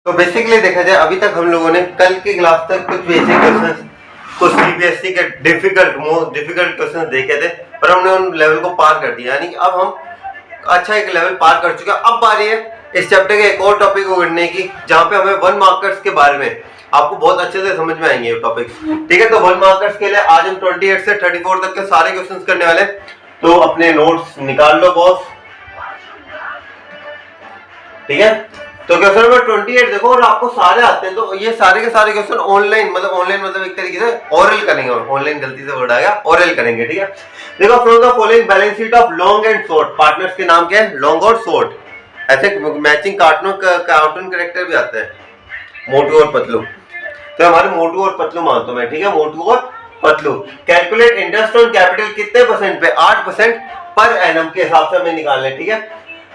तो बेसिकली देखा जाए अभी तक हम लोगों ने कल की क्लास तक कुछ बेसिक क्वेश्चंस, कुछ सीबीएसई के मोस्ट डिफिकल्ट क्वेश्चंस देखे थे, पर हमने उन लेवल को पार कर दिया। यानी कि अब हम अच्छा एक लेवल पार कर चुके हैं। अब बारी है इस चैप्टर के एक और टॉपिक को करने की, जहाँ पे हमें 1 मार्कर्स के बारे में आपको बहुत अच्छे से समझ में आएंगे ये टॉपिक। ठीक है, तो 1 मार्कर्स के लिए आज हम 28 से 34 तक के सारे क्वेश्चंस करने वाले। तो अपने नोट्स निकाल लो बॉस। ठीक है, तो क्वेश्चन नंबर 28 देखो, और आपको सारे आते हैं। तो ये सारे के सारे क्वेश्चन ऑनलाइन मतलब एक तरीके से ओरल करेंगे। ऑनलाइन गलती से वर्ड आ गया, ओरल करेंगे। ठीक है, देखो, from the following balance sheet of long and short, partners के नाम क्या है? लॉन्ग और शॉर्ट। ऐसे मैचिंग कार्टून कैरेक्टर भी आते हैं, मोटू और पतलू। तो हमारे मोटू और पतलू मानता हूं मैं। ठीक है, मोटू और Patlu. Calculate interest on capital कितने परसेंट पे? 8% पर एनम के हिसाब से हमें निकालना है। ठीक है,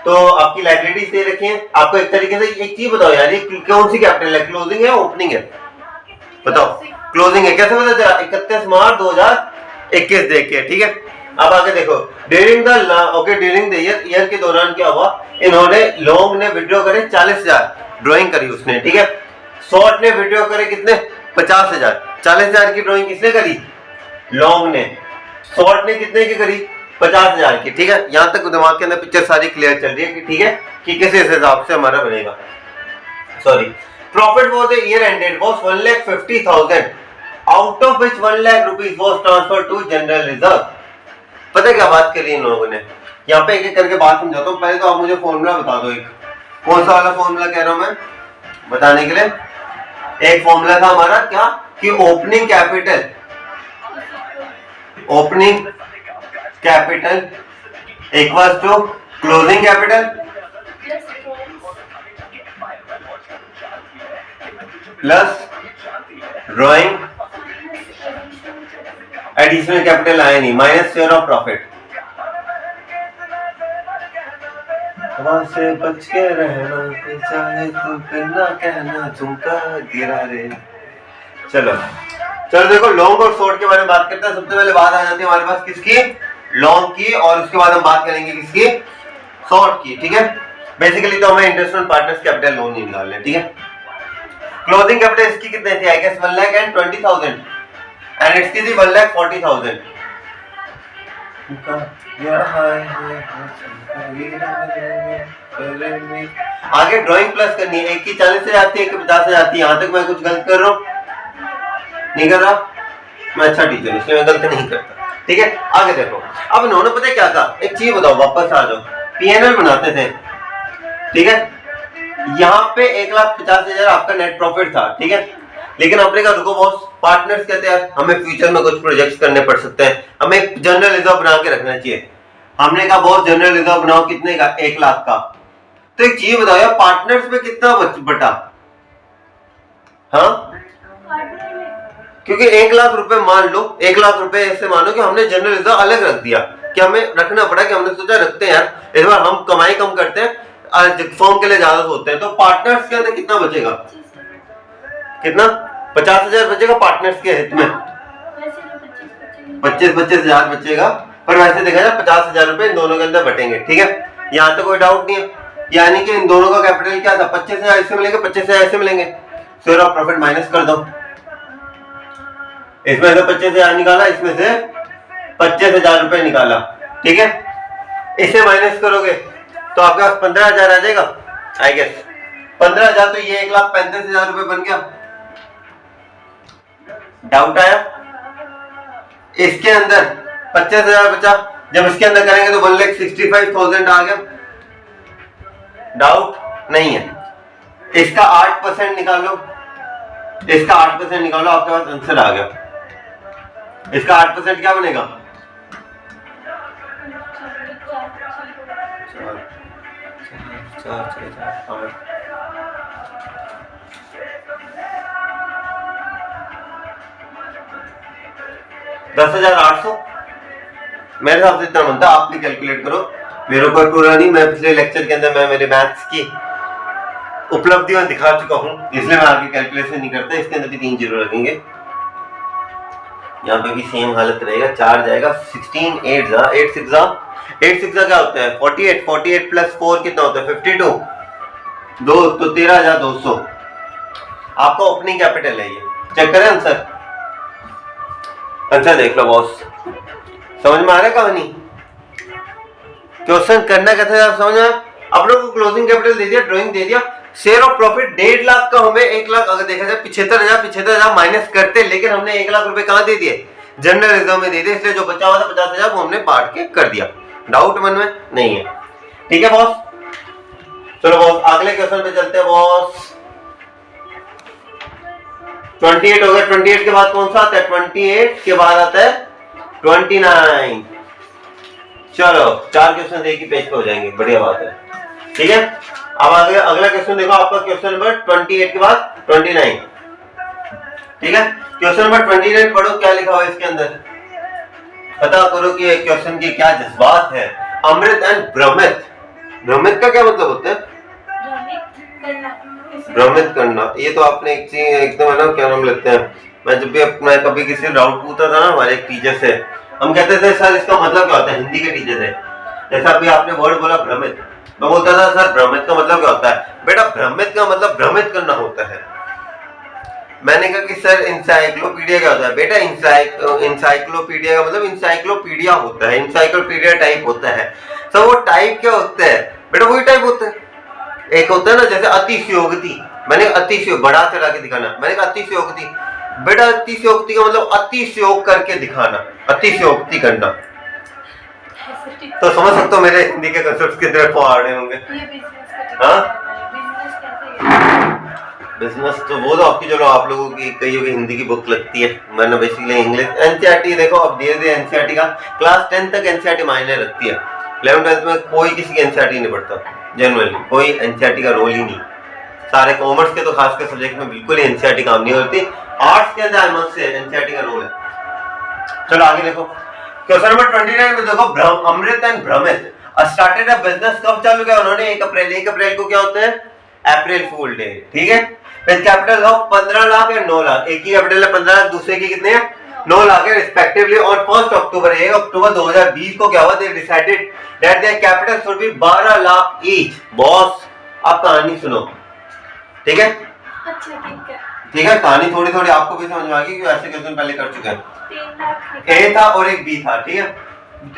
तो आपकी लाइबिलिटीज दे रखी है। आपको एक तरीके से एक चीज बताओ यार, ये कौन सी कैपिटल है? क्लोजिंग है, ओपनिंग है? बताओ। क्लोजिंग है, कैसे पता चला? 31 मार्च 2021 देख के। ठीक है, अब आगे देखो, ड्यूरिंग द ईयर के दौरान क्या हुआ? इन्होंने लॉन्ग ने विड्रॉ करे 40,000, ड्राइंग करी उसने। ठीक है, शॉर्ट ने विड्रॉ करे कितने? 50,000। 40,000 की ड्राइंग किसने करी? लॉन्ग ने। शॉर्ट ने कितने की करी? 50,000 की। ठीक है, यहां तक दिमाग के अंदर पिक्चर सारी क्लियर चल रही है कि ठीक है कि किस हिसाब से हमारा बनेगा। Sorry, profit for the year ended was 1,50,000, out of which 1 lakh rupees was transferred to general reserve. पता क्या बात करी इन लोगों ने? यहाँ पे एक एक करके बात समझाता हूँ। पहले तो आप मुझे फॉर्मूला बता दो। एक कौन सा वाला फॉर्मूला कह रहा हूं मैं बताने के लिए? एक फॉर्मूला था हमारा क्या कि opening capital equals to closing capital plus drawing additional capital आया नहीं, माइनस शेयर ऑफ प्रॉफिट। से बच के रहना, चाहे तू करना कहना, झुमका गिरा रे। चलो देखो, लॉन्ग और शॉर्ट के बारे में बात करते हैं। सबसे पहले बात आ जाती है हमारे पास किसकी? लॉन्ग की। और उसके बाद हम बात करेंगे किसकी? शॉर्ट की। ठीक है, बेसिकली तो हमें interest on partners capital loan नहीं निकालना है। ठीक है, क्लोजिंग कैपिटल इसकी कितने थी? आई गेस 1,20,000 एंड इसकी थी 1,40,000। आगे ड्राइंग प्लस करनी है। एक की 40 से जाती है, एक की 50 से जाती है। यहां तक मैं कुछ गलत कर रहा हूं? नहीं कर रहा मैं? अच्छा टीचर, इसलिए मैं गलत नहीं करता। ठीक है, आगे देखो। अब इन्होंने पता क्या कहा? एक चीज बताओ, वापस आ जाओ। पीएनएल बनाते थे। ठीक है, यहाँ पे 1,50,000 आपका नेट प्रॉफिट था। ठीक है, लेकिन आपने कहा रुको बॉस, पार्टनर्स कहते हैं हमें फ्यूचर में कुछ प्रोजेक्ट्स करने पड़ सकते हैं, हमें एक जनरल रिजर्व बना के रखना चाहिए। हमने कहा बॉस जनरल रिजर्व बनाओ, कितने का? 1 लाख का। तो एक चीज बताओ यार, पार्टनर्स में कितना बटा? हाँ, क्योंकि 1 लाख रुपए मान लो, 1 लाख रुपए ऐसे मानो कि हमने जनरल रिजर्व अलग रख दिया, कि हमें रखना पड़ा, कि हमने सोचा रखते हैं यार, इस बार हम कमाई कम करते हैं, फॉर्म के लिए ज्यादा सोचते हैं। तो पार्टनर्स के अंदर कितना बचेगा? कितना? 50,000 बचेगा पार्टनर्स के हित में। 25,000 बचेगा, पर वैसे देखा जाए 50,000 रुपए इन दोनों के अंदर बटेंगे। ठीक है, यहाँ तो कोई डाउट नहीं है। यानी कि इन दोनों का कैपिटल क्या था? 25,000 इससे मिलेंगे, 25,000 इससे मिलेंगे। शेयर ऑफ प्रॉफिट माइनस कर दो। इसमें से 25,000 निकाला, इसमें से 25,000 रुपए निकाला। ठीक है, इसे माइनस करोगे तो आपके पास 15,000 आ जाएगा। आई गेस 15,000, तो ये 1,35,000 रुपए बन गया। डाउट आया? इसके अंदर 25,000 बचा, जब इसके अंदर करेंगे तो 1,65,000 आ गया। डाउट नहीं है? इसका 8% निकालो, इसका 8% निकालो, आपके पास आंसर आ गया। इसका 8% क्या बनेगा? 10,800 मेरे हिसाब से इतना बनता है। आप भी कैलकुलेट करो, मेरे ऊपर पूरा नहीं। मैं पिछले लेक्चर के अंदर मैं मेरे मैथ्स की उपलब्धियां दिखा चुका हूं, इसलिए मैं आगे कैलकुलेशन नहीं करता। इसके अंदर भी 3 जीरो लगेंगे, यहाँ पे भी सेम हालत रहेगा। 4 जाएगा, 16 8 क्या होता है? 48 प्लस 4 कितना होता है? 52। 2 तो 13,200। आपका ओपनिंग कैपिटल है ये। चेक करें आंसर, आंसर देख लो बॉस। समझ में आ रहा है कहानी? क्वेश्चन करना कैसे आप समझ में? आप लोग को क्लोजिंग कैपिटल दे दिया, ड्राइंग दे दिया, शेयर ऑफ प्रॉफिट 1.5 लाख का हमें 1 लाख अगर देखा जाए 75,000 माइनस करते, लेकिन हमने 1 लाख रुपए कहां दे दिए? जनरल रिजर्व में दे दिए, इसलिए जो बचा हुआ था 50,000 वो हमने बांट के कर दिया। डाउट मन में नहीं है? ठीक है बॉस, चलो बॉस अगले क्वेश्चन पे चलते हैं बॉस। 28 हो गया, 28 के बाद कौन सा आता है? 28 के बाद आता है 29। चलो 4 क्वेश्चन एक ही पेज पे हो जाएंगे, बढ़िया बात है। ठीक है, अब आगे अगला क्वेश्चन देखो, आपका क्वेश्चन नंबर 28 के बाद 29। ठीक है, क्वेश्चन नंबर 29 पढ़ो, क्या लिखा हुआ है इसके अंदर, पता करो कि क्वेश्चन के क्या जज्बात है। अमृत एंड भ्रमित, भ्रमित का क्या मतलब होता है? भ्रमित करना। ये तो आपने एक चीज एकदम है ना, क्या नाम लेते हैं, मैं जब भी अपना कभी किसी डाउट पूछता था ना हमारे एक टीचर से, हम कहते थे सर इसका मतलब क्या होता है? हिंदी के टीचर थे, जैसा अभी आपने वर्ड बोला भ्रमित, मैं बोलता था सर भ्रमित का मतलब क्या होता है? बेटा भ्रमित का मतलब भ्रमित करना होता है। मैंने कहा कि सर इंसाइक्लोपीडिया क्या होता है? बेटा इंसाइक्लोपीडिया का मतलब इंसाइक्लोपीडिया होता है, इंसाइक्लोपीडिया टाइप होता है। सर वो टाइप क्या होता है? बेटा वही टाइप होता है, एक होता है ना जैसे अतिशयोक्ति, मैंने अतिशयोग बढ़ा चढ़ा के दिखाना, मैंने कहा अतिशयोक्ति, बेटा अतिशयोक्ति का मतलब अतिशयोग करके दिखाना, अतिशयोक्ति करना। तो समझ सकते हो मेरे हिंदी के कंसेप्ट कितने फॉरवर्ड होंगे। हाँ बिजनेस तो वो तो आपकी, चलो आप लोगों की कईयों की हिंदी की बुक लगती है, मैंने बेसिकली इंग्लिश एनसीईआरटी देखो, अब धीरे धीरे एनसीईआरटी का क्लास 10 तक एनसीईआरटी मायने रखती है, 11 12 में कोई किसी की एनसीईआरटी नहीं पढ़ता, जनरली कोई एनसीईआरटी का रोल ही नहीं। सारे कॉमर्स के तो खास कर सब्जेक्ट में बिल्कुल ही एनसीईआरटी काम नहीं करती, आर्ट्स के अंदर अलग से एनसीईआरटी का रोल है। चलो आगे देखो, क्वेश्चन नंबर 29 में देखो, अमृत एंड भ्रमित स्टार्टेड अ बिजनेस कब चालू किया उन्होंने? 1 अप्रैल। 1 अप्रैल को क्या होता है? अप्रैल फूल डे। ठीक है, विद कैपिटल ऑफ 15 लाख या 9 लाख, एक ही कैपिटल है 15 लाख, दूसरे की कितने हैं? 9 लाख है रिस्पेक्टिवली। और 1 अक्टूबर 1 अक्टूबर 2020 को क्या हुआ? They decided that their capital should be 12 lakh each. Boss आप कहानी सुनो, ठीक है? अच्छा ठीक है, कहानी थोड़ी थोड़ी आपको भी समझ में आ गई क्योंकि ऐसे क्वेश्चन पहले कर चुके हैं। 3 लाख ए था और एक बी था, ठीक है।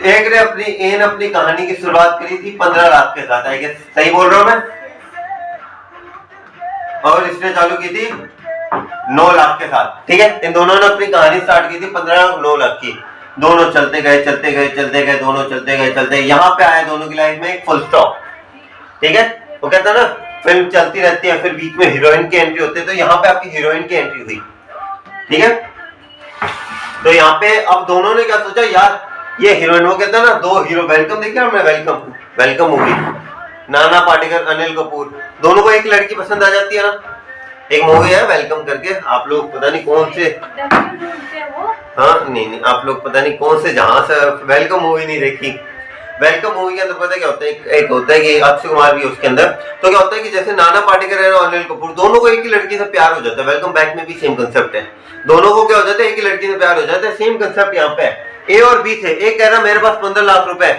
एक ने अपनी कहानी की शुरुआत करी थी 15 लाख के साथ, आई गेस सही बोल रहा हूं मैं, और इसने चालू की थी 9 लाख के साथ। ठीक है, इन दोनों ने अपनी कहानी स्टार्ट की थी 15 लाख 9 लाख की। दोनों चलते गए दोनों चलते गए, यहाँ पे आए दोनों की लाइफ में एक फुल स्टॉप। ठीक है, वो कहता है ना फिल्म चलती रहती है, फिर बीच में हीरोइन की एंट्री होती है, तो यहाँ पे आपकी हीरोइन की एंट्री हुई। ठीक है, तो यहाँ पे अब दोनों ने क्या सोचा, यार ये हीरोइन, वो कहता है ना 2 हीरो, वेलकम देखिए हमने, वेलकम मूवी, नाना पाटेकर अनिल कपूर, दोनों को एक लड़की पसंद आ जाती है ना, एक मूवी है वेलकम करके, आप लोग पता नहीं कौन से, हाँ नहीं आप लोग पता नहीं कौन से जहां से वेलकम मूवी नहीं देखी। वेलकम मूवी के अंदर पता क्या होता है, एक होता है कि अक्षय कुमार भी उसके अंदर, तो क्या होता है कि जैसे नाना पाटेकर और अनिल कपूर दोनों को एक ही लड़की से प्यार हो जाता है। वेलकम बैक में भी सेम कंसेप्ट है, दोनों को क्या हो जाता है, एक ही लड़की से प्यार हो जाता है, सेम कंसेप्ट यहाँ पे है। ए और बी थे, एक कह रहा मेरे पास 15 लाख रुपए,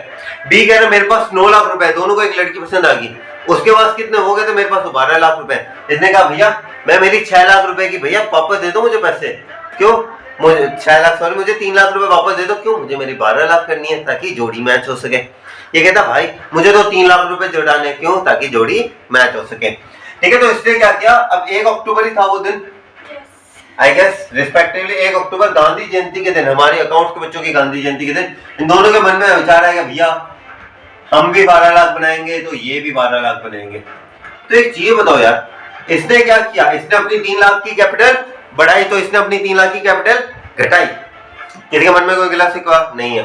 बी कह रहा मेरे पास 9 लाख रुपए, दोनों को एक लड़की पसंद आ गई। उसके पास कितने हो गए थे, मेरे पास 12 लाख रुपए। इसने कहा भैया मैं मेरी 6 लाख रुपए की, भैया वापस दे दो मुझे पैसे। क्यों? मुझे 6 लाख, सॉरी मुझे 3 लाख रुपए वापस दे दो। क्यों? मुझे मेरी 12 लाख करनी है ताकि जोड़ी मैच हो सके। ये कहता भाई मुझे तो 3 लाख रुपए जुटाने, क्यों? ताकि जोड़ी मैच हो सके। ठीक है, तो इसने क्या किया, अब 1 अक्टूबर ही था वो दिन, आई गेस रिस्पेक्टिवली 1 अक्टूबर गांधी जयंती के दिन, हमारे अकाउंट के बच्चों की गांधी जयंती के दिन, इन दोनों के मन में विचार आएगा भैया हम भी 12 लाख बनाएंगे तो ये भी 12 लाख बनाएंगे। तो एक चीज बताओ यार, इसने क्या किया, इसने अपनी 3 लाख की कैपिटल बढ़ाई, तो इसने अपनी 3 लाख की कैपिटल घटाई। किसी के मन में कोई गिला शिकवा नहीं है।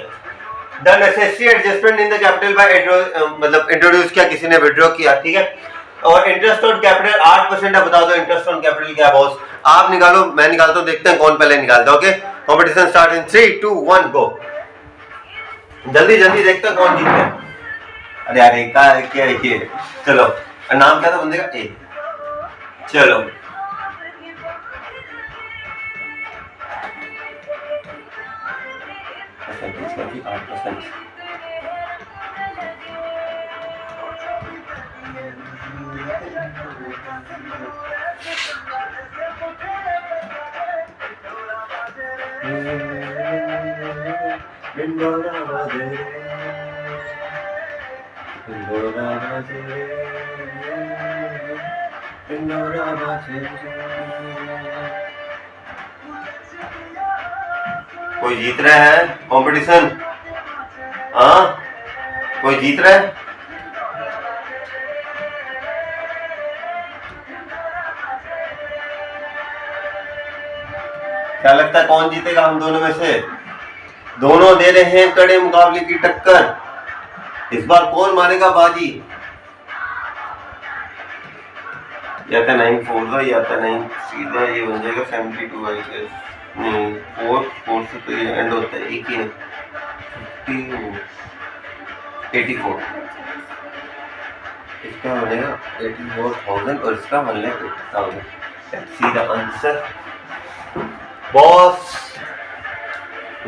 The necessary adjustment in the capital by मतलब इंट्रोड्यूस किया, किसी ने विड्रॉ किया। ठीक है, और इंटरेस्ट ऑन कैपिटल 8% है। बता दो इंटरेस्ट ऑन कैपिटल क्या है बॉस? आप निकालो, मैं निकालता हूं, देखते हैं कौन पहले निकालता है। ओके, कंपटीशन स्टार्ट इन 3 2 1 गो। जल्दी जल्दी देखते हैं कौन जीत गया। अरे यार क्या है ये, चलो नाम क्या था बंदे का? ए। चलो परसेंटेज का भी 8%। कोई जीत रहा है कंपटीशन? हाँ, कोई जीत रहा है? क्या लगता है कौन जीतेगा हम दोनों में से? दोनों दे रहे हैं कड़े मुकाबले की टक्कर। इस बार कौन मारेगा बाजी? या तो 9 या तो 9 सीधा ये बन जाएगा 72 नहीं 4 से तो ये एंड होता है, एक ही है 84। इसका बनेगा 84,000 और इसका बन लेगा 80,000। सीधा आंसर बॉस।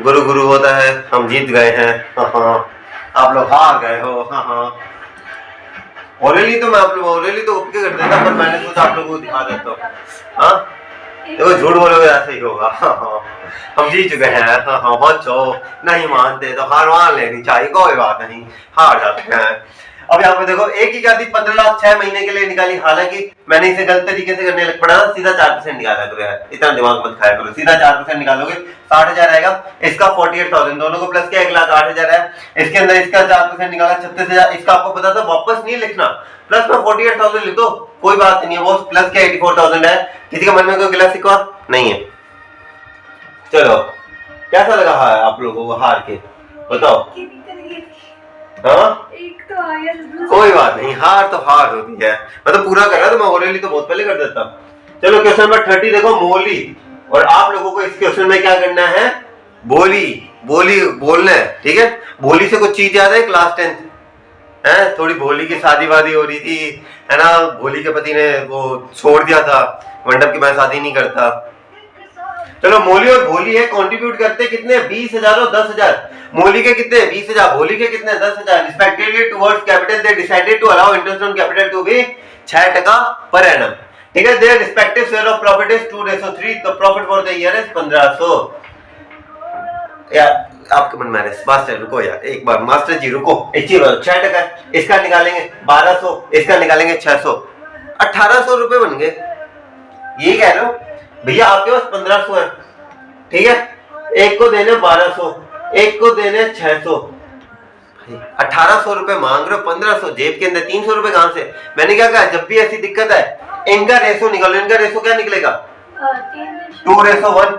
गुरु गुरु होता है, हम जीत गए हैं। हाँ, आप लोग हार गए हो। हाँ, ऑलरेडी तो मैं आप लोग ऑलरेडी तो ओके कर देता, पर मैंने सोचा आप लोगों को दिखा देता हूँ। हाँ, देखो झूठ बोलोगे ऐसे ही होगा। हाँ, हम जीत चुके हैं। हाँ, बच्चों नहीं मानते तो हार मान लेनी चाहिए, कोई बात नहीं, हार जाते हैं। अब यहाँ पे देखो एक ही क्या थी 15 लाख 6 महीने के लिए निकाली, हालांकि मैंने इसे गलत तरीके से करने लग पड़ा, सीधा 4% निकाला करो यार, इतना दिमाग मत खाया करो। सीधा 4% निकालोगे 60,000 आएगा, इसका 48,000, दोनों को प्लस किया 1,08,000 है। इसके अंदर इसका 4% निकाला 36,000, इसका आपको पता था वापस नहीं लिखना, प्लस में 48,000 लिख दो, कोई बात नहीं है। वो प्लस के 84,000 है। किसी के मन में कोई गिला शिकवा नहीं है। चलो कैसा लगा आप लोगों को हार के, बताओ। हाँ, कोई बात नहीं, हार तो हार होती है। मैं तो पूरा कर रहा था, मैं ऑलरेडी तो बहुत पहले कर देता। चलो क्वेश्चन नंबर 30 देखो, मोली। और आप लोगों को इस क्वेश्चन में क्या करना है? बोली बोलना है, ठीक है। बोली से कुछ चीज याद है? क्लास 10 है, थोड़ी भोली की शादी वादी हो रही थी, है ना। भोली के पति ने वो छोड़ दिया था, मंडप की मैं शादी नहीं करता। चलो मोली और भोली है, कंट्रीब्यूट करते कितने? 20,000 और 10,000। मोली के कितने? 20,000। भोली के कितने? 10,000। Respectively towards capital they decided to allow interest on capital to be 6% per annum, ठीक है। Their respective share of profit is 2:3, तो profit for the year is 1,500। यार आपके मन में मास्टर रुको यार, एक बार मास्टर जी रुको। 6%, इसका निकालेंगे 1,200, इसका निकालेंगे 600, 1,800 रुपए बन गए। ये कह रहे हो भैया आपके पास 1,500 है, ठीक है। एक को देने 1,200, एक को देने 600, 1,800 रुपए मांग रहे हो। 1,500 जेब के अंदर, 300 रुपए कहां से? मैंने क्या कहा, जब भी ऐसी दिक्कत है इनका रेशो निकालो। इनका रेशो क्या निकलेगा? 2:1,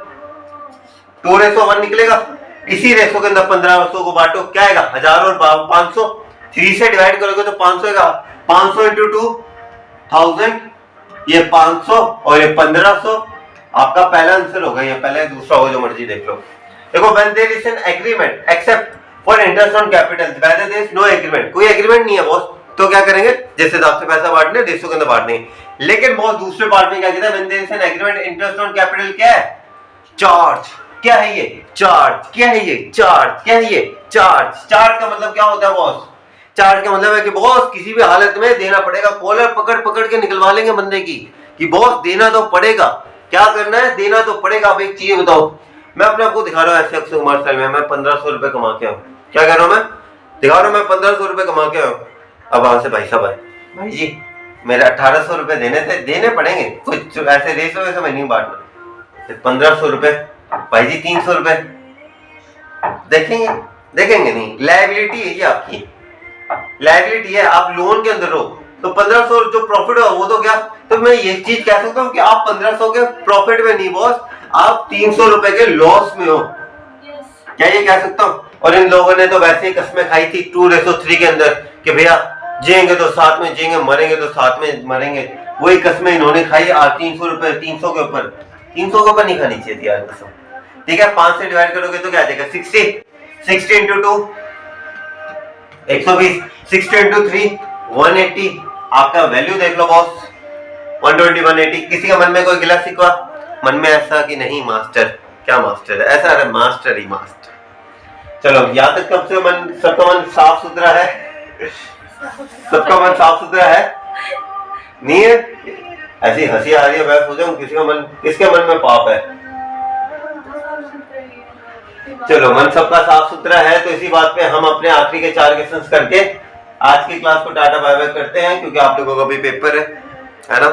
2:1 निकलेगा। इसी रेशो के अंदर 1,500 को बांटो, क्या आएगा? 1000 और 500, 3 से डिवाइड करोगे तो 500 आएगा। 500 इंटू 2,000, ये 500 और ये 1,500। आपका पहला आंसर होगा, ये पहला दूसरा होगा, जो मर्जी देख लो। देखो when there is an agreement except for interest on capital, whether there is no agreement, कोई एग्रीमेंट नहीं है बॉस, तो क्या करेंगे? जैसे आपसे पैसा बांटने, देशों के अंदर बांटने। लेकिन बहुत दूसरे पार्ट में क्या कहता है? when there is an agreement interest on capital क्या है? चार्ज। क्या है ये? चार्ज। क्या है ये? चार्ज। क्या है ये? चार्ज। चार्ज का मतलब क्या होता है बॉस? चार्ज का मतलब है कि बॉस किसी भी हालत में देना पड़ेगा। कॉलर पकड़ पकड़ के निकलवा लेंगे बंदे की कि बॉस देना तो पड़ेगा। क्या करना है? देना तो पड़ेगा। अब एक चीज बताओ, मैं अपने आपको दिखा रहा हूँ ऐसे अक्षय कुमार स्टाइल में, मैं 1,500 रुपए कमा के आऊँ। क्या कह रहा हूँ मैं? दिखा रहा हूँ मैं 1,500 रुपए कमा के आऊँ। अब वहां से भाई साहब आए, भाई जी मेरे 1,800 रुपए देने थे, देने पड़ेंगे, कुछ ऐसे रेशो वैसे में नहीं बांटना। 1,500 रुपए भाई जी, 300 रुपए देखेंगे? देखेंगे नहीं। लायबिलिटी है ये आपकी, लायबिलिटी है। आप लोन के अंदर हो तो 1,500 जो प्रॉफिट हो वो तो क्या, तो मैं ये चीज कह सकता हूँ कि आप 1,500 के प्रॉफिट में नहीं बॉस, आप 300 रुपए के लॉस में हो। क्या ये कह सकता हूँ? और इन लोगों ने तो वैसे ही कसमें खाई थी 2:3 के अंदर कि भैया जिएंगे तो साथ में जिएंगे, मरेंगे तो साथ में मरेंगे। वही कसमें इन्होंने खाई। आज 300 रुपए, 300 के ऊपर, 300 के ऊपर नहीं खानी चाहिए थी यार कसम, ठीक है। 5 से डिवाइड करोगे तो क्या आ जाएगा? 60 इंटू 2 120, 60 इंटू 3 180। आपका वैल्यू देख लो बॉस, 120, 180। किसी का मन में कोई गिला शिकवा? मन में ऐसा कि नहीं मास्टर, क्या मास्टर है ऐसा? अरे मास्टर ही मास्टर। चलो यहाँ तक कब से मन, सबका मन साफ सुथरा है? सबका मन साफ सुथरा है? नहीं है? ऐसी हंसी आ रही है, मैं सोचा हूँ किसी का मन, किसके मन में पाप है? चलो मन सबका साफ सुथरा है, तो इसी बात पे हम अपने आखिरी के 4 क्वेश्चंस करके आज की क्लास को टाटा बाय बाय करते हैं, क्योंकि आप लोगों का भी पेपर है ना,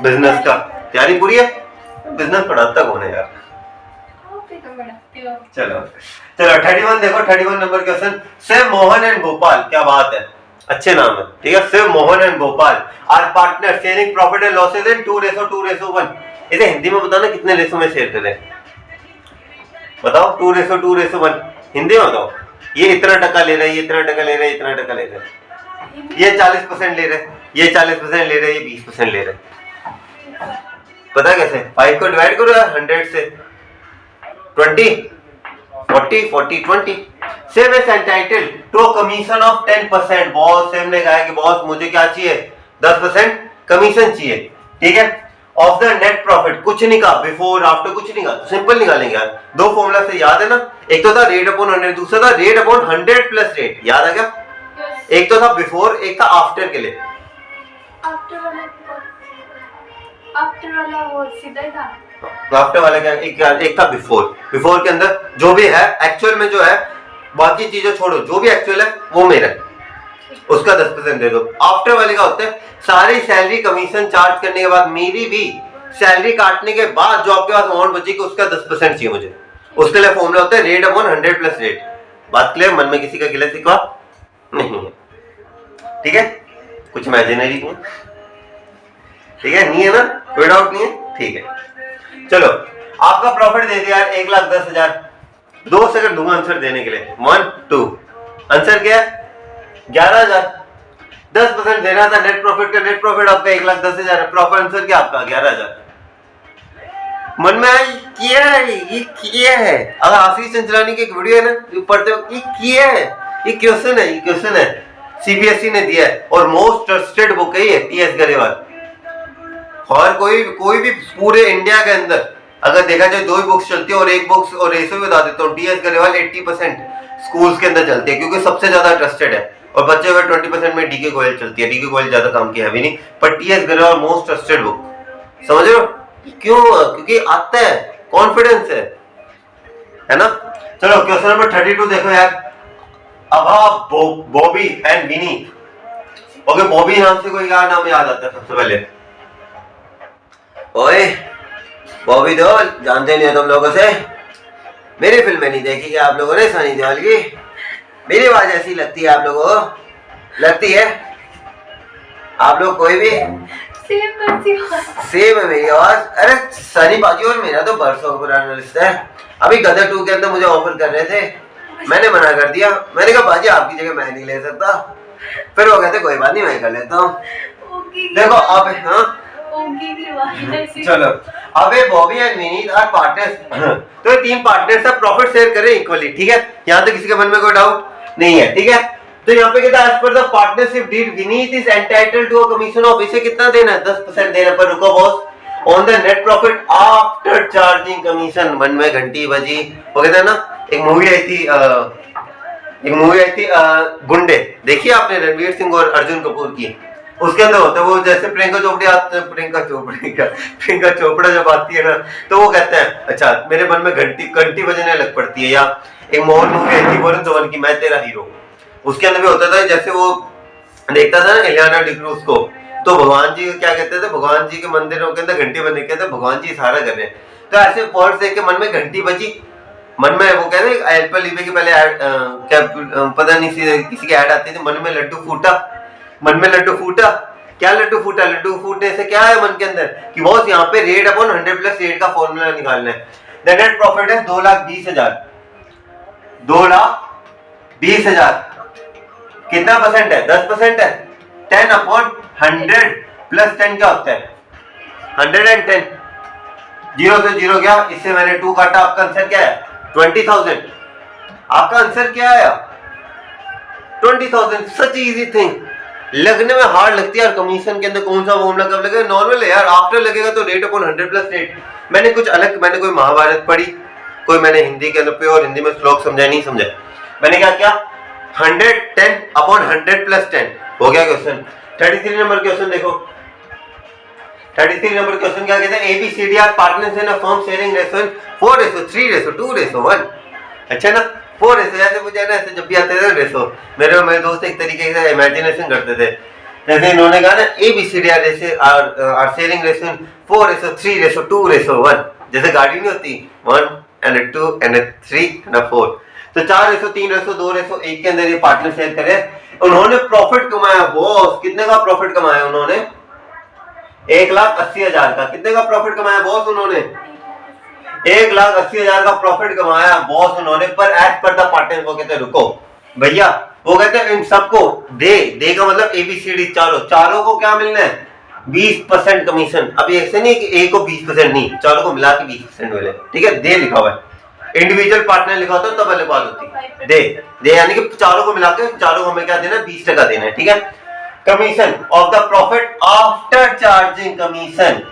बिजनेस का तैयारी पूरी है। बिजनेस पढ़ाता कौन है यार? चलो 31 देखो, 31 number question. Shiv Mohan and Gopal, क्या बात है, अच्छे नाम है, ठीक है। Shiv Mohan and Gopal are partner sharing profit and losses in 2:2:1। इसे हिंदी में बताना कितने रेशो में शेयर करें, बताओ। 2:2:1 हिंदी में बताओ। ये इतना टका ले रहा है, ये इतना टका ले रहा है, इतना टका ले रहा है, ये 40% ले रहे हैं, ये 40% ले रहे हैं, ये 20% ले रहे हैं। पता कैसे? 5 को डिवाइड करो 100 से, 20 40 40 20। सेव is entitled to commission of 10%। Boss सेव ने कहा कि बॉस मुझे क्या चाहिए, 10% कमीशन चाहिए, ठीक है, ऑफ द नेट प्रॉफिट। कुछ नहीं कहा, बिफोर आफ्टर कुछ नहीं कहा, सिंपल निकालेंगे यार। 2 फॉर्मूला से याद है ना, एक तो था रेट अपॉन 100, दूसरा था रेट अपॉन 100 प्लस रेट, याद आ गया। एक तो था बिफोर, एक था आफ्टर के लिए। आफ्टर वाला वो सीधा ही था, आफ्टर वाला क्या, एक था बिफोर। बिफोर के अंदर जो भी है एक्चुअल में जो है, बाकी चीजें छोड़ो, जो भी एक्चुअल है वो मेरा है, उसका 10% दे दो। आफ्टर वाले का होता है सारी सैलरी कमीशन चार्ज करने के बाद, मेरी भी सैलरी काटने के बाद जो आपके पास अमाउंट बचेगी उसका 10% चाहिए मुझे। उसके लिए फॉर्मूला होता है रेट अपॉन 100 प्लस रेट। बात क्लियर? मन में किसी का गिला शिकवा नहीं है, ठीक है, कुछ इमेजिनरी नहीं, ठीक है, नहीं है ना, कोई डाउट नहीं है, ठीक है। चलो आपका प्रॉफिट दे दिया 1,10,000। 2 सेकंड दूंगा आंसर देने के लिए, 1 2। आंसर क्या है? 11,000। 10% देना था नेट प्रॉफिट का, नेट प्रॉफिट आपका 1,10,000 है, प्रॉफिट आंसर क्या आपका 11,000। मन में आया किया है, ये किया है। अगर आशीष चंचलानी की एक वीडियो है ना, पढ़ते हो, ये किया है, ये क्वेश्चन है, ये क्वेश्चन है, सीबीएसई ने दिया है और मोस्ट ट्रस्टेड बुक है ये, टीएस गरेवाल। और कोई भी पूरे इंडिया के अंदर अगर देखा जाए 2 ही बुक्स चलती है, और एक बुक्स और रेशो भी बता देता हूँ, टीएस गरेवाल 80% स्कूल्स के अंदर चलती है, क्योंकि सबसे ज्यादा ट्रस्टेड है, और बच्चे हुए 20% में डीके गोयल चलती है। डीके गोयल ज्यादा काम की है भी नहीं, पर TS Grewal most trusted book, समझ रहे हो क्यों? क्योंकि आता है, कॉन्फिडेंस है ना। चलो क्वेश्चन नंबर 32 देखो यार। अभा, Bobby and Vinny. Okay, Bobby नाम से कोई क्या नाम याद आता है सबसे पहले? ओए बॉबी देओल, जानते नहीं हो तुम लोगों से, मेरी फिल्में नहीं देखी क्या आप लोगों ने? सनी देओल की मेरी आवाज ऐसी लगती है आप लोगों को? लगती है? आप लोग कोई भी सेम है मेरी आवाज। अरे सनी बाजी और मेरा तो बरसों पुराना रिश्ता है। अभी गदर 2 के अंदर मुझे ऑफर कर रहे थे, मैंने मना कर दिया। मैंने कहा बाजी आपकी जगह मैं नहीं ले सकता। फिर वो कहते कोई बात नहीं, मैं कर लेता हूँ। देखो अब, हाँ चलो, अबे Bobby and Vineet are partners. तो ये 3 पार्टनर्स है, प्रॉफिट शेयर करें इक्वली, ठीक है। यहाँ तो किसी के मन में कोई डाउट नहीं है, ठीक है। तो यहाँ पे कहता है, as per the partnership deed, Vineet is entitled to a commission of, इसे कितना देना है? 10% देना। पर रुको boss, on the net profit after charging commission। मन में घंटी बजी। वो कहता है ना, एक मूवी आई थी गुंडे, देखिए आपने, रणवीर सिंह और अर्जुन कपूर की। उसके अंदर होता है वो, जैसे प्रियंका चोपड़ा जब आती है ना, तो वो कहते हैं अच्छा मेरे मन में घंटी बजने लग पड़ती है। या एक मोहन मूवी आई थी वरुण धवन की, मैं तेरा हीरो, उसके अंदर भी होता था, जैसे वो देखता था ना इलियाना डिक्रूज को, तो भगवान जी क्या कहते थे, भगवान जी के मंदिरों के अंदर घंटी बजने कहते भगवान जी इशारा कर रहे हैं। तो ऐसे वर्ड्स देख के मन में घंटी बजी, मन में वो कहते हैं एप्पल ईबे के पहले क्या पता नहीं किसी की ऐड आती थी, मन में लड्डू फूटा, मन में लड्डू फूटा। क्या लड्डू फूटा? लड्डू फूटने से क्या है मन के अंदर कि बॉस यहाँ पे रेट अपॉन 100 प्लस रेट का फॉर्मूला निकालना है। द नेट प्रॉफिट है 2,20,000। 2,20,000 कितना परसेंट है? 10% है। 10 अपॉन 100 प्लस 10 क्या होता है? 110। 0 से 0 गया, इससे मैंने 2 काटा। आपका आंसर क्या है? 20,000। आपका आंसर क्या आया? 20,000। सच इजी थिंग, लगने में हार्ड लगती है यार। कमीशन के अंदर कौन सा फॉर्मूला कब लगेगा? नॉर्मल है यार, आफ्टर लगेगा तो रेट अपॉन 100 प्लस रेट। मैंने कुछ अलग, मैंने कोई महाभारत पढ़ी, कोई मैंने हिंदी के अंदर प्योर हिंदी में श्लोक समझा नहीं समझा, मैंने क्या किया 110 अपॉन 100 प्लस 10 हो गया क्वेश्चन। 33 नंबर क्वेश्चन देखो। 33 नंबर क्वेश्चन क्या कहते हैं? ABCD are partners in a firm sharing ratio 4:3:2:1। अच्छा ना, 4 रेशो ऐसे मुझे ना, ऐसे जब भी आते थे रेशो, मेरे दोस्त एक तरीके से इमेजिनेशन करते थे, जैसे इन्होंने कहा ना ABCD आर शेयरिंग रेशो 4:3:2:1, जैसे गाड़ी नहीं होती 1 and 2 and 3 and 4, तो 4:3:2:1 के अंदर ये पार्टनर शेयर करे। उन्होंने प्रॉफिट कमाया बॉस, कितने का प्रॉफिट कमाया उन्होंने? 1,80,000 का। कितने का प्रॉफिट कमाया बॉस उन्होंने? 1,80,000 का प्रॉफिट कमाया बॉस उन्होंने। पर एज पर द पार्टनर वो कहते रुको भैया, वो कहते हैं इन सबको दे का मतलब ABCD चारों को क्या मिलना है? 20% कमीशन। अभी ऐसे नहीं कि एक को 20% नहीं, चारों को मिला के 20% मिले, ठीक है। दे लिखा हुआ है, इंडिविजुअल पार्टनर लिखा होता तब अलग बात होती। दे यानी कि चारों को मिला के चारों को हमें क्या देना है? 20% देना है, ठीक है। Commission of the profit after charging commission,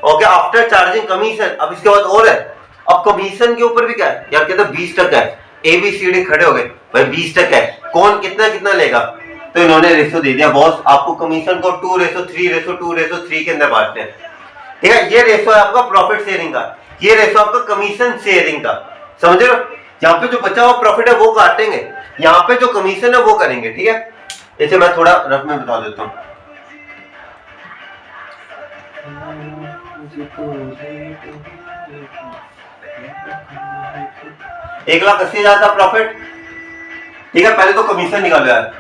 okay, after charging commission. अब इसके बाद और है, अब कमीशन के ऊपर भी क्या है यार, कहते 20% है। ABCD खड़े हो गए भाई, 20% है, कौन कितना कितना लेगा? तो इन्होंने रेशो दे दिया बॉस, आपको कमीशन को 2:3:2:3 के अंदर बांटते हैं, ठीक है। ये रेशो है आपका प्रॉफिट शेयरिंग का, ये रेशो आपका कमीशन शेयरिंग का, समझ रहे हो। यहाँ पे जो बचा हुआ प्रॉफिट है वो काटेंगे, यहाँ पे जो कमीशन है वो करेंगे, ठीक है। इसे मैं थोड़ा रफ में बता देता हूँ। एक 1,80,000 का प्रॉफिट, ठीक है। पहले तो कमीशन निकालो यार,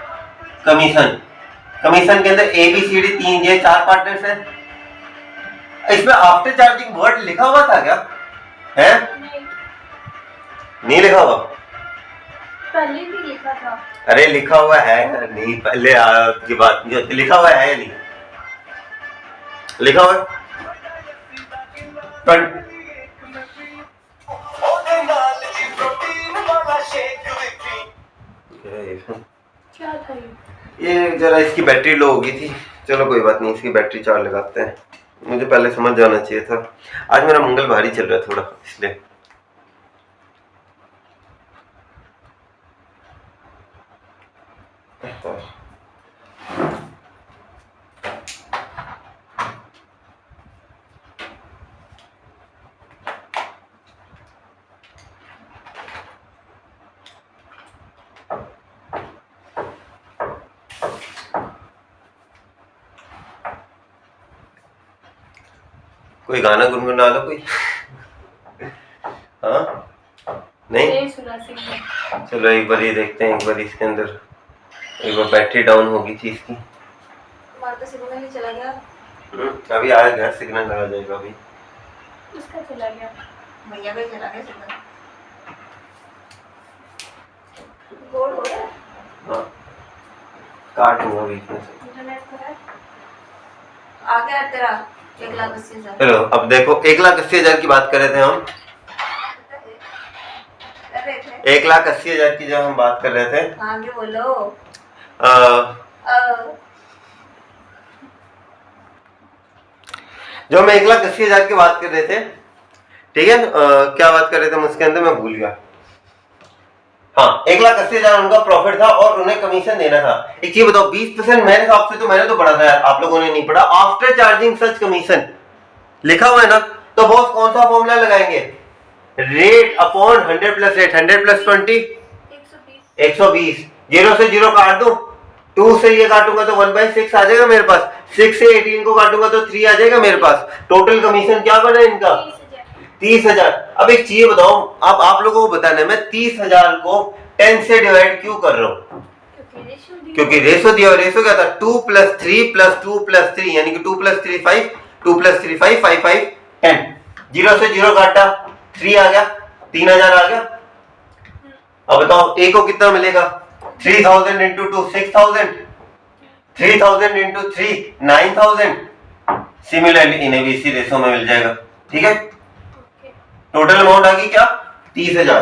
कमीशन के अंदर ABCD 3 ये 4 पार्टनर्स हैं। इसमें आफ्टर चार्जिंग वर्ड लिखा हुआ था क्या? है नहीं लिखा हुआ? पहले भी लिखा था। अरे लिखा हुआ है नहीं, पहले की बात नहीं होती, लिखा हुआ है या नहीं? लिखा हुआ है क्या था ये जरा इसकी बैटरी लो हो गई थी, चलो कोई बात नहीं, इसकी बैटरी चार्ज लगाते हैं। मुझे पहले समझ जाना चाहिए था, आज मेरा मंगल भारी चल रहा है थोड़ा, इसलिए। कोई गाना गुनगुना लो कोई। हाँ नहीं सुना सिंगर। चलो एक बार ये देखते हैं, एक बार इसके अंदर एक बार बैटरी डाउन हो गई थी इसकी। हमारा तो सिग्नल ही चला गया। अभी आएगा सिग्नल, लगा जाएगा अभी। उसका चला गया, भैया का चला गया सिग्नल। बोर्ड हो गया। हाँ काट दूंगा बीच में से। इंटरनेट पर है, आ गया तेरा 1,80,000। चलो अब देखो, 1,80,000 की बात कर रहे थे हम, 1,80,000 की जब हम बात कर रहे थे। आगे बोलो। जो हम 1,80,000 की बात कर रहे थे, ठीक है। क्या बात कर रहे थे हम उसके अंदर, मैं भूल गया। हाँ 1,80,000 उनका प्रॉफिट था और उन्हें कमीशन देना था। एक चीज बताओ, 20% मेरे हिसाब से तो मैंने तो पढ़ा था यार, आप लोगों ने नहीं पढ़ा। आफ्टर चार्जिंग सच कमीशन लिखा हुआ है ना, तो बॉस कौन सा फॉर्मूला लगाएंगे? Rate upon 100 plus rate, 100 plus 20 120। 0 से 0 काट दूं, 2 से ये काटूंगा तो 1/6 आ जाएगा मेरे पास, 6 से 18 को काटूंगा तो 3 आ जाएगा मेरे पास। टोटल कमीशन क्या बना इनका? 30,000। अब एक चीज बताओ, अब आप लोगों को बताना है, मैं 30,000 को 10 से डिवाइड क्यों कर रहा हूँ? क्योंकि रेशो दिया। रेशो क्या था? 2 + 3 + 2 + 3, यानी कि 2 + 3 5, 2 + 3 5, 5 5 10। 0 से 0 काटा, 3 आ गया, 3,000 आ गया। अब बताओ ए को कितना मिलेगा? 3,000 × 2 6,000, 3,000 × 3 9,000। सिमिलरली इन्हें भी इसी रेशो में मिल जाएगा, ठीक है। टोटल अमाउंट आ गई क्या? 30,000।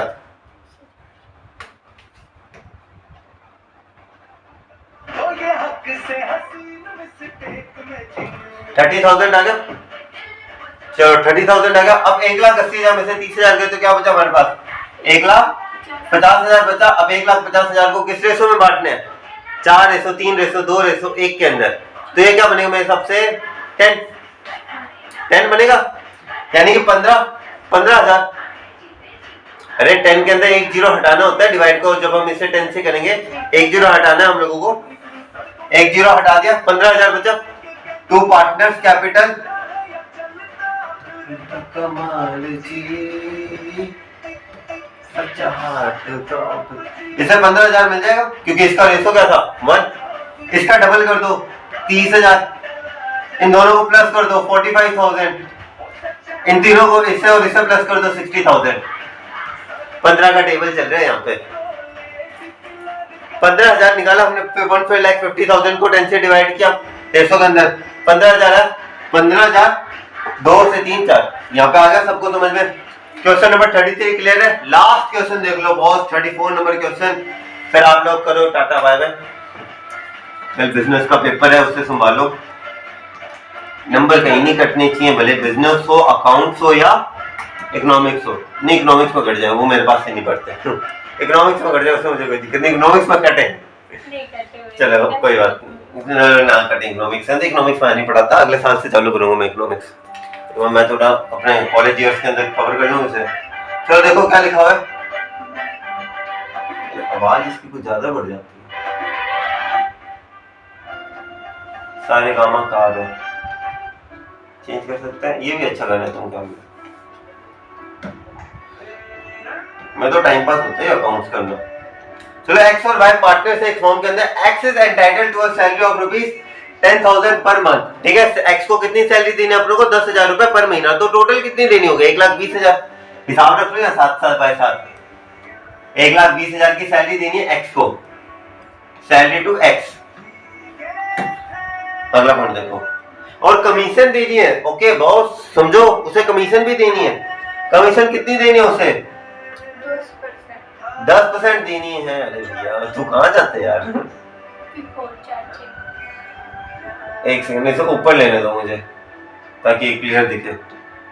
तो ये हक से हसीन मिस्टेक में जीऊं। 30,000 आ गया, चलो 30,000 आ गया। अब 1,80,000 में से 30,000 गए तो क्या बचा हमारे पास? 1,50,000 बचा। अब 1,50,000 को किस रेशो में बांटने हैं? 4 रेशो 3 रेशो 2 रेशो 1 के अंदर। तो ये क्या बनेगा मेरे हिसाब से? 10 बनेगा, यानी कि 15,000। अरे 10 के अंदर एक जीरो हटाना होता है, डिवाइड को जब हम इसे 10 से करेंगे एक जीरो हटाना है हम लोगों को, एक जीरो हटा दिया 15,000 बचा। टू पार्टनर्स कैपिटल कमाल जी, इसे 15,000 मिल जाएगा क्योंकि इसका रेशो क्या था 1। इसका डबल कर दो 30,000, इन दोनों को प्लस कर दो 45,000, इन तीनों को इससे और इससे प्लस कर दो 60,000। 15 का टेबल चल रहा है यहाँ पे। 15,000 निकाला हमने, 1,50,000 को 10 से डिवाइड किया रेशो के अंदर 15,000 है। 15,000 2 से 3 4 यहाँ पे आ गया सबको समझ में। क्वेश्चन नंबर 33 क्लियर है। लास्ट क्वेश्चन देख लो बॉस, 34 नंबर क्वेश्चन, फिर आप लोग करो टाटा बाय बाय। कल बिजनेस का पेपर है उससे संभालो, नंबर कहीं नहीं कटने चाहिए, भले बिजनेस हो, अकाउंट्स हो या इकोनॉमिक्स हो। नहीं इकोनॉमिक्स में कट जाए, वो मेरे पास से नहीं पढ़ते। इकोनॉमिक्स में कट जाए उससे मुझे कोई दिक्कत नहीं, इकोनॉमिक्स में कटे चलो कोई बात नहीं, ना कटे इकोनॉमिक्स है, इकोनॉमिक्स में नहीं पढ़ाता, अगले साल से चालू करूंगा मैं इकोनॉमिक्स। तो मैं थोड़ा अपने कॉलेज ईयर्स के अंदर कवर कर लूँ इसे। चलो देखो क्या लिखा हुआ है, आवाज इसकी कुछ ज्यादा बढ़ जाती है। सारे गामा कार है, चेंज कर सकते हैं, ये भी अच्छा गाना है। तुम क्या मैं तो टाइम पास होता है अकाउंट्स करना। चलो एक्स और वाई पार्टनर्स एक फॉर्म के अंदर, X is entitled to a salary of ₹10,000 per month. ठीक है, एक्स को कितनी सैलरी देनी है अपनों को 10,000 रुपए पर महीना, तो टोटल कितनी देनी होगी 1,20,000। हिसाब रख लो या 7/7 1,20,000 की सैलरी देनी है एक्स को, सैलरी टू एक्स। अगला पॉइंट देखो, और कमीशन देनी है। ओके बॉस समझो, उसे कमीशन भी देनी है। कमीशन कितनी देनी है उसे 10% देनी है। अरे भैया तू कहाँ जाते यार, एक सेकंड इसे ऊपर लेने दो मुझे ताकि क्लियर दिखे।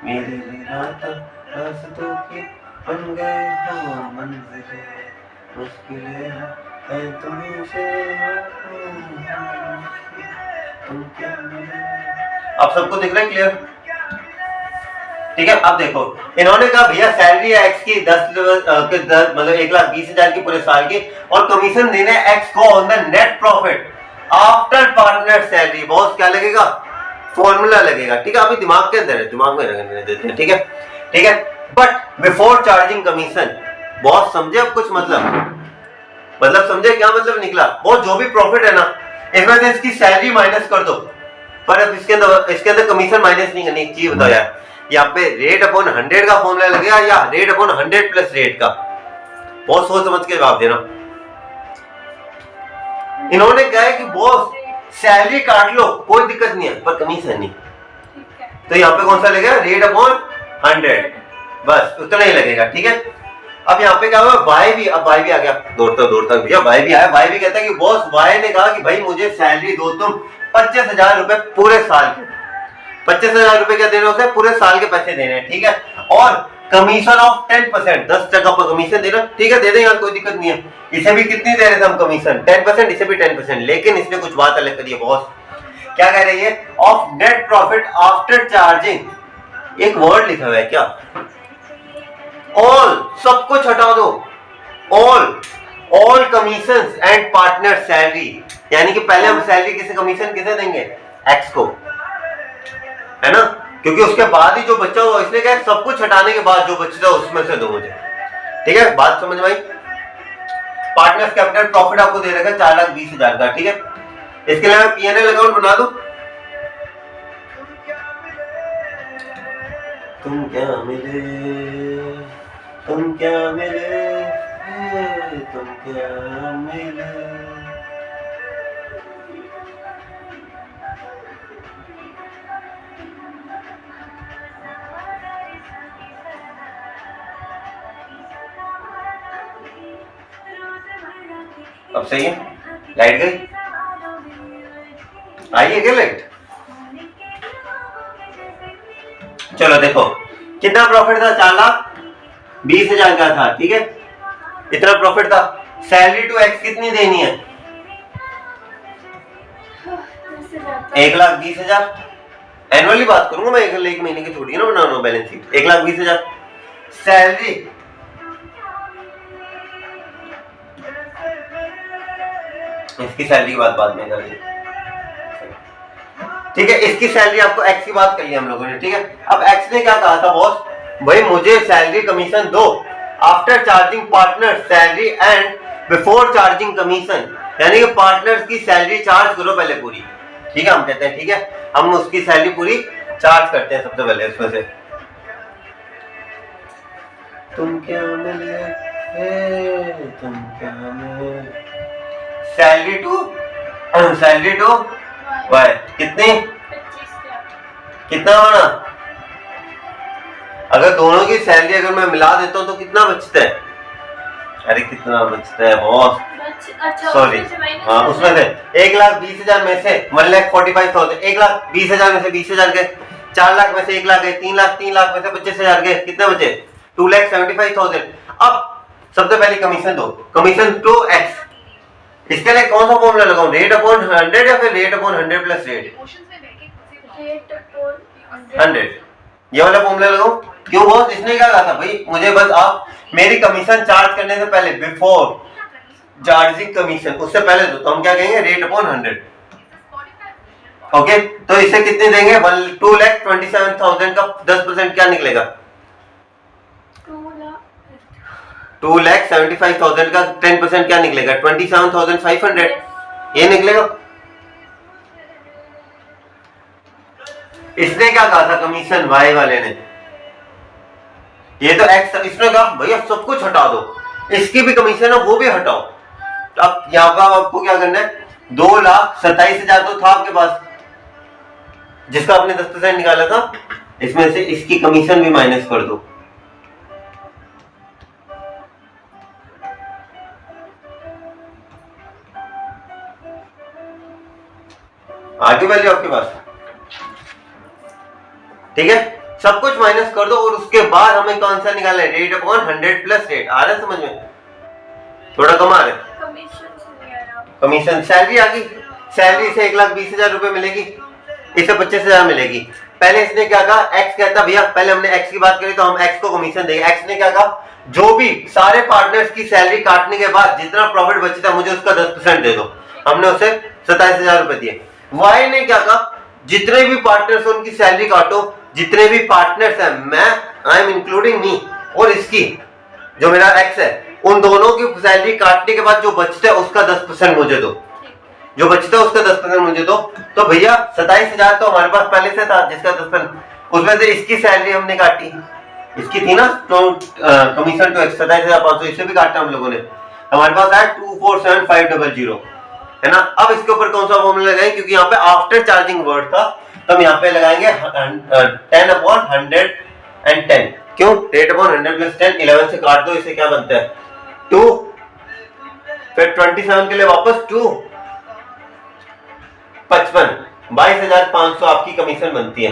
मेरी रास्तों की बन गए हो मंजिलें, मुश्किलें हैं तुमसे, तुम क्या मिले। आप सबको दिख रहा है क्लियर? ठीक है, अब देखो इन्होंने कहा भैया सैलरी है एक्स की 10 मतलब 1,20,000 की पूरे साल की, और कमीशन देना है एक्स को on the net profit after partner salary. Boss क्या लगेगा, फॉर्मूला लगेगा। ठीक है, अभी दिमाग के अंदर है, दिमाग में रहने देते हैं। ठीक है, ठीक है, but before charging commission. Boss समझे अब कुछ मतलब समझे क्या मतलब निकला। बॉस जो भी प्रॉफिट है ना इसमें से इसकी सैलरी माइनस कर दो, पर अब इसके अंदर कमीशन माइनस नहीं करनी। एक चीज बताओ यार, यहाँ पे रेट अपॉन 100 का फॉर्मूला लगेगा या रेट अपॉन 100 प्लस रेट का? बहुत सोच समझ के जवाब देना। इन्होंने कहा है कि बॉस सैलरी काट लो कोई दिक्कत नहीं है, पर कमीशन नहीं। तो यहाँ पे कौन सा लगेगा, रेट अपॉन 100, बस उतना ही लगेगा। ठीक है, अब यहाँ पे क्या हुआ, वाई भी, अब वाई भी आ गया दौड़ता भैया, वाई भी आया। वाई भी कहता है कि बॉस, वाई ने कहा कि भाई मुझे सैलरी दो तुम 25,000 रुपए पूरे साल के। 25,000 रुपए क्या देने उसे, पूरे साल के पैसे देने हैं। ठीक है, और कमीशन ऑफ 10%, 10% पर कमीशन देना। ठीक है, दे दे यार कोई दिक्कत नहीं है। इसे भी कितनी दे रहे थे हम कमीशन 10%, इसे भी 10%, लेकिन इसने कुछ बात अलग करी है बॉस। क्या कह रही है, of net profit after charging. एक वर्ड लिखा हुआ है क्या, ऑल, सब कुछ हटा दो, all commission and partner salary. यानी कि पहले हम सैलरी किसे, कमीशन किसे देंगे, एक्स को, है ना, क्योंकि उसके बाद ही जो बच्चा हो, इसने क्या सब कुछ हटाने के बाद जो बच्चा उसमें से दो मुझे। ठीक है, बात समझ में आई। पार्टनर्स कैपिटल प्रॉफिट आपको दे रखा है 4,20,000 का। ठीक है, इसके लिए मैं पीएनएल अकाउंट बना दूं। तुम क्या मिले, तुम क्या मिले, तुम क्या मिले। अब सही है, लाइट गई, आई है क्या लाइट? चलो देखो कितना प्रॉफिट था, 4,20,000 का था। ठीक है, इतना प्रॉफिट था। सैलरी टू एक्स कितनी देनी है, 1,20,000। एनुअली बात करूंगा मैं, एक महीने की छोड़ी है ना बनाना बैलेंस शीट। 1,20,000 सैलरी इसकी सैलरी की बात बाद में करेंगे, ठीक है। इसकी सैलरी आपको एक्स की बात कर ली हम लोगों ने, ठीक है। अब एक्स ने क्या कहा था बॉस, भाई मुझे सैलरी कमीशन दो after charging partner salary and before charging commission, यानी कि पार्टनर्स की सैलरी चार्ज करो पहले पूरी, ठीक है। हम कहते हैं ठीक है, हम उसकी सैलरी पूरी चार्ज करते हैं सबसे पहले उसमें से। तुम क्या मिले तुम क्या मिले, सैलरी टू वाई कितनी, 25 का कितना होना, अगर दोनों की सैलरी अगर मैं मिला देता हूँ तो कितना बचता है, अरे कितना बचता है बॉस, अच्छा सॉरी हाँ उसमें से 1,20,000 में से 1,45,000, 1,20,000 में से 20,000 गए, 4 लाख में से 1 लाख गए, 3 लाख में से 25,000 गए, कितने बचे 2,75,000। अब सबसे पहले कमीशन दो, कमीशन टू एक्स, इसके लिए कौन सा फॉर्मूला लगाऊं, रेट अपॉन 100 या फिर rate upon 100 plus rate, rate upon 100, ये वाला फॉर्मूला लगाऊं। क्यों बॉस, इसने क्या कहा था भाई, मुझे बस आप मेरी कमीशन चार्ज करने से पहले बिफोर चार्जिंग कमीशन, उससे पहले दो, तो हम क्या कहेंगे रेट अपॉन 100, ओके। तो इसे कितने देंगे 2,27,000 का 10% क्या निकलेगा, 2,75,000 का 10% क्या निकलेगा 27,500, ये निकलेगा। इसने क्या कहा था कमीशन वाई वाले ने, ये तो एक्स, इसने कहा भैया सब कुछ हटा दो, इसकी भी कमीशन है वो भी हटाओ। तो अब यहाँ पर आपको क्या करना है, 2,27,000 तो था आपके पास जिसका आपने 10% निकाला था, इसमें से इसकी कमीशन भी माइनस कर दो, आगे वैल्यू आपके पास, ठीक है। सब कुछ माइनस कर दो और उसके बाद हमें कौन सा निकालना है, रेट अपॉन 100 प्लस रेट। आ रहा है समझ में, थोड़ा कम आ रहा है, कमीशन सैलरी आ गई, सैलरी से 1,20,000 रुपए मिलेगी, इसे 25,000 मिलेगी। पहले इसने क्या कहा, एक्स कहता भैया, पहले हमने एक्स की बात करी तो हम एक्स को कमीशन देंगे। एक्स ने क्या कहा, जो भी सारे पार्टनर्स की सैलरी काटने के बाद जितना प्रॉफिट बचता है मुझे उसका 10% दे दो, हमने उसे 27,000 रुपए दिए। वाई ने क्या कहा, जितने भी पार्टनर्स उनकी सैलरी काटो, जितने भी पार्टनर्स हैं, मैं आई एम इंक्लूडिंग मी और इसकी जो मेरा एक्स है, उन दोनों की सैलरी काटने के बाद जो बचता है उसका 10% मुझे दो, जो बचता है उसका 10% मुझे दो। तो भैया 27,000 तो हमारे पास पहले से था जिसका 10%, उसमें से इसकी सैलरी हमने काटी, इसकी थी ना तो कमीशन टू एक्स 27,500, इससे भी काटा हम लोगों ने, हमारे पास आया 247,500 है ना। अब इसके ऊपर कौन सा फॉर्मूला लगाएंगे, क्योंकि यहाँ पे आफ्टर चार्जिंग वर्ड था तो हम यहाँ पे लगाएंगे 10/110, क्यों रेट अपॉन 100 प्लस 10, 11 से काट दो, इसे क्या बनता है 2, फिर 27 के लिए वापस 2, 55, 22,500 आपकी कमीशन बनती है।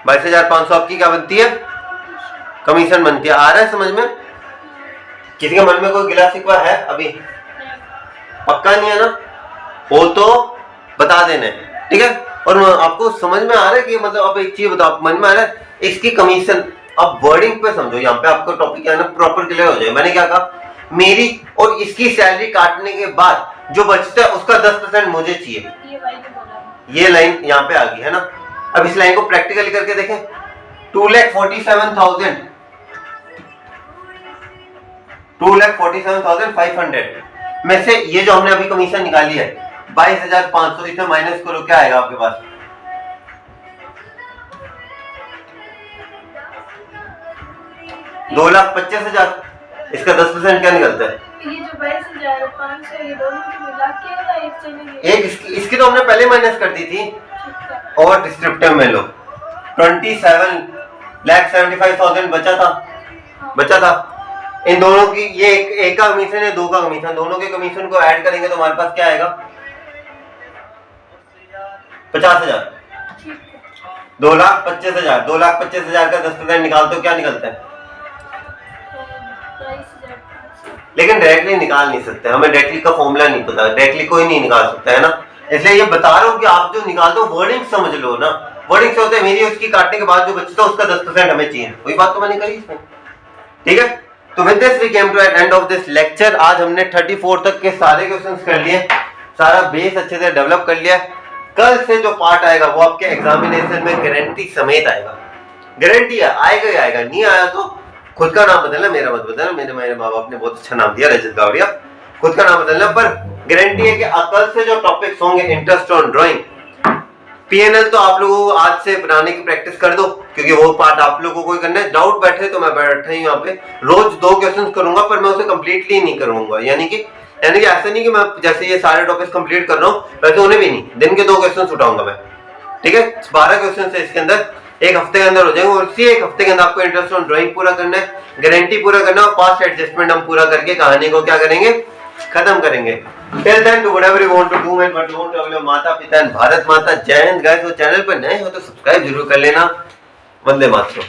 $22,500 आपकी क्या बनती है, कमीशन बनती है। आ रहा है समझ में, किसी के मन में कोई गिला शिकवा है अभी, पक्का नहीं है ना, हो तो बता देना, ठीक है। और आपको समझ में आ रहा है कि मतलब अब एक चीज बताओ, समझ में आ रहा है इसकी कमीशन, अब वर्डिंग पे समझो, यहाँ पे आपको टॉपिक क्या है ना प्रॉपर क्लियर हो जाए। मैंने क्या कहा, मेरी और इसकी सैलरी काटने के बाद जो बचता है उसका 10% मुझे चाहिए, ये लाइन यहाँ पे आ गई है ना। अब इस लाइन को प्रैक्टिकली करके देखें, 2,47,500 में से ये जो हमने अभी कमीशन निकाली है 22,500, इसे माइनस करो, क्या आएगा आपके पास, $2,25,000, इसका 10% क्या निकलता है, ये जो 22,500 ये दोनों की मिला के ना एक चलेगी, एक इसकी तो हमने पहले माइनस कर दी थी, और डिस्क्रिप्टिव में लो 27,75,000 बचा था। इन दोनों की, ये एक का कमीशन है, दो का कमीशन, दोनों के कमीशन को ऐड करेंगे तो हमारे पास क्या आएगा 50,000, 2,25,000, 2,25,000 का 10% निकाल तो क्या निकलता है, 22,500। लेकिन डायरेक्टली निकाल नहीं सकते, हमें डायरेक्टली का फॉर्मूला नहीं पता, डायरेक्टली कोई नहीं निकाल सकता है ना, इसलिए ये बता रहा हूँ कि आप जो निकाल दो वर्डिंग समझ लो ना, वर्डिंग से होता है मेरी उसकी काटने के बाद जो बचता है उसका 10% हमें चाहिए, वही बात तो मैंने करी इसमें, ठीक है। तो with this we came to end of this lecture. आज हमने 34 तक के सारे क्वेश्चंस कर लिए, सारा बेस अच्छे से डेवलप कर लिया। कल से जो पार्ट आएगा वो आपके एग्जामिनेशन में गारंटी समेत आएगा। गारंटी है, आएगा ही आएगा। नहीं आया तो खुद का नाम बदलना, मेरा मत बदलना। मेरे माँ बाप ने बहुत अच्छा नाम दिया रजत गावड़िया, खुद का नाम बदलना। पर गारंटी है कि कल से जो टॉपिक्स होंगे इंटरेस्ट ऑन ड्राइंग, पीएनएल तो आप लोगों को आज से बनाने की प्रैक्टिस कर दो, क्योंकि वो पार्ट आप लोगों को ही करना है। डाउट बैठे तो मैं बैठा ही यहाँ पे रोज 2 क्वेश्चन करूंगा, पर मैं उसे कंप्लीटली नहीं करूंगा। यानी कि ऐसा नहीं कि मैं जैसे ये सारे टॉपिक्स कंप्लीट कर रहा हूँ वैसे उन्हें भी नहीं, दिन के 2 क्वेश्चन उठाऊंगा मैं। ठीक है, 12 क्वेश्चन है इसके अंदर, एक हफ्ते के अंदर हो जाएंगे। और इसी एक हफ्ते के अंदर आपको इंटरेस्ट ऑन ड्राइंग पूरा करना है, गारंटी पूरा करना है, और पास्ट एडजस्टमेंट हम पूरा करके कहानी को क्या करेंगे, खत्म करेंगे। Till then, do whatever you want to do, and but don't forget your माता पिता and भारत माता। जय हिंद गाइस। वो चैनल पर नए हो तो सब्सक्राइब जरूर कर लेना। वंदे मातरम।